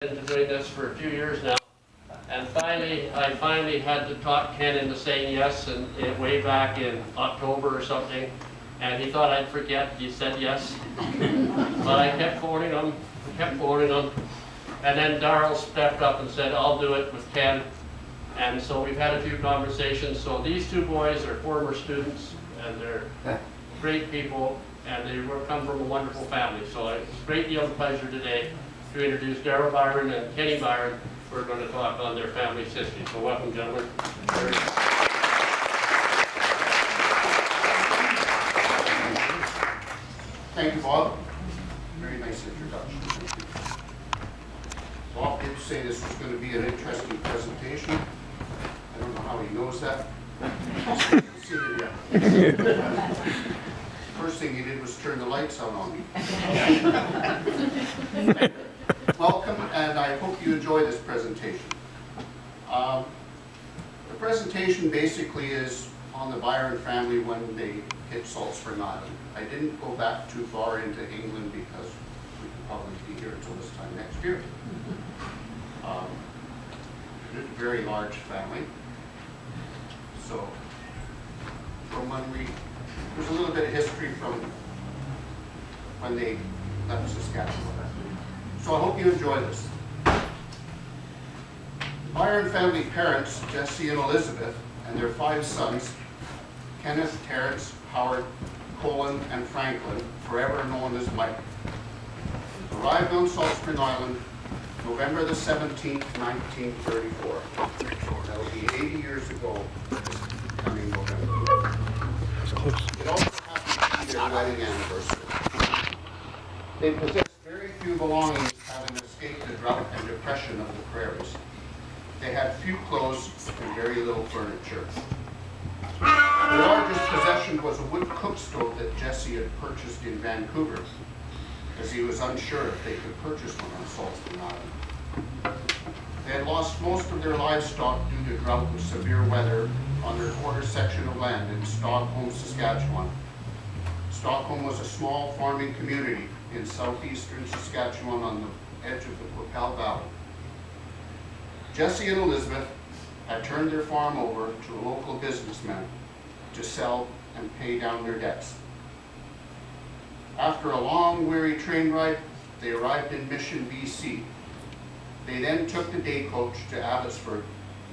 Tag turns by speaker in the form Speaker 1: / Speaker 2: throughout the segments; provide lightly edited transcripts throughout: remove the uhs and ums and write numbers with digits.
Speaker 1: Into doing this for a few years now, and I finally had to talk Ken into saying yes, and way back in October or something, and he thought I'd forget. He said yes, but I kept phoning him, and then Darryl stepped up and said, "I'll do it with Ken," and so we've had a few conversations. So these two boys are former students, and they're great people, and they come from a wonderful family. So it's a great deal of pleasure today to introduce Darryl Byron and Kenny Byron, who are going to talk on their family's history. So welcome, gentlemen.
Speaker 2: Thank you, Bob. Very nice introduction. Thank you. Bob did say this was going to be an interesting presentation. I don't know how he knows that. First thing he did was turn the lights out on me. Welcome, and I hope you enjoy this presentation. The presentation basically is on the Byron family when they hit Salt Spring Island. I didn't go back too far into England because we could probably be here until this time next year. It's a very large family. So, from when there's a little bit of history from when they left Saskatchewan. So I hope you enjoy this. The Byron family parents, Jesse and Elizabeth, and their 5 sons, Kenneth, Terrence, Howard, Colin, and Franklin, forever known as Mike, arrived on Salt Spring Island November the 17th, 1934. That will be 80 years ago this coming November. It also happened to be their wedding anniversary. They possessed very few belongings, having escaped the drought and depression of the prairies. They had few clothes and very little furniture. Their largest possession was a wood cook stove that Jesse had purchased in Vancouver, as he was unsure if they could purchase one on Salt Spring Island. They had lost most of their livestock due to drought and severe weather on their quarter section of land in Stockholm, Saskatchewan. Stockholm was a small farming community in southeastern Saskatchewan on the edge of the Qu'Appelle Valley. Jesse and Elizabeth had turned their farm over to a local businessman to sell and pay down their debts. After a long, weary train ride, they arrived in Mission, BC. They then took the day coach to Abbotsford,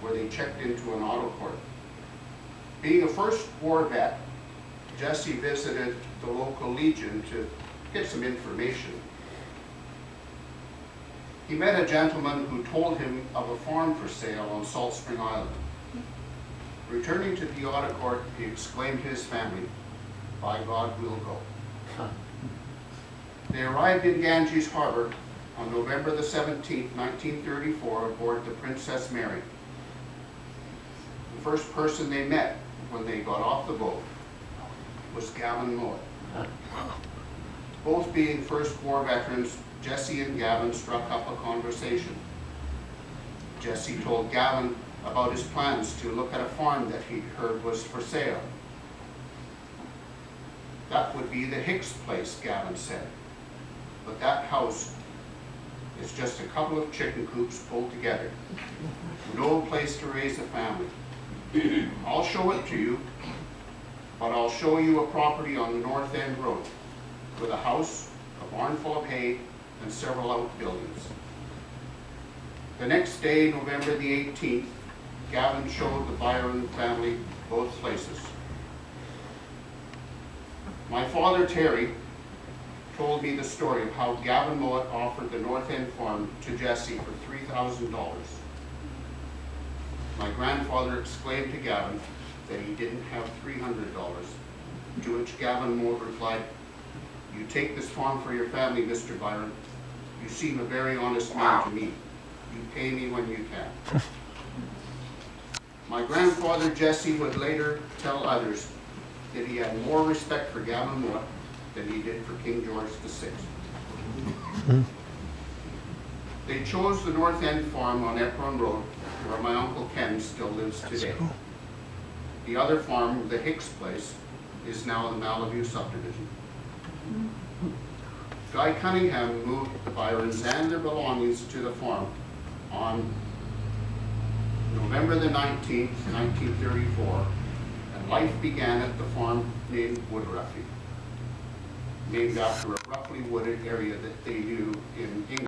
Speaker 2: where they checked into an auto court. Being a first war vet, Jesse visited the local Legion to get some information. He met a gentleman who told him of a farm for sale on Salt Spring Island. Returning to the auto court, he exclaimed to his family, "By God, we'll go." They arrived in Ganges Harbor on November the 17th, 1934, aboard the Princess Mary. The first person they met when they got off the boat was Gavin Mowat. Both being first war veterans, Jesse and Gavin struck up a conversation. Jesse told Gavin about his plans to look at a farm that he'd heard was for sale. That would be the Hicks place, Gavin said. But that house is just a couple of chicken coops pulled together. No place to raise a family. I'll show it to you, but I'll show you a property on the North End Road with a house, a barn full of hay, and several outbuildings. The next day, November the 18th, Gavin showed the Byron family both places. My father, Terry, told me the story of how Gavin Mowat offered the North End farm to Jesse for $3,000. My grandfather exclaimed to Gavin that he didn't have $300, to which Gavin Mowat replied, "You take this farm for your family, Mr. Byron. You seem a very honest man to me. You pay me when you can." My grandfather Jesse would later tell others that he had more respect for Gavin Mowat than he did for King George VI. They chose the North End farm on Epron Road, where my Uncle Ken still lives today. The other farm, the Hicks place, is now the Malibu subdivision. Guy Cunningham moved the Byrons and their belongings to the farm on November the 19th, 1934, and life began at the farm named Woodruffy, named after a roughly wooded area that they knew in England.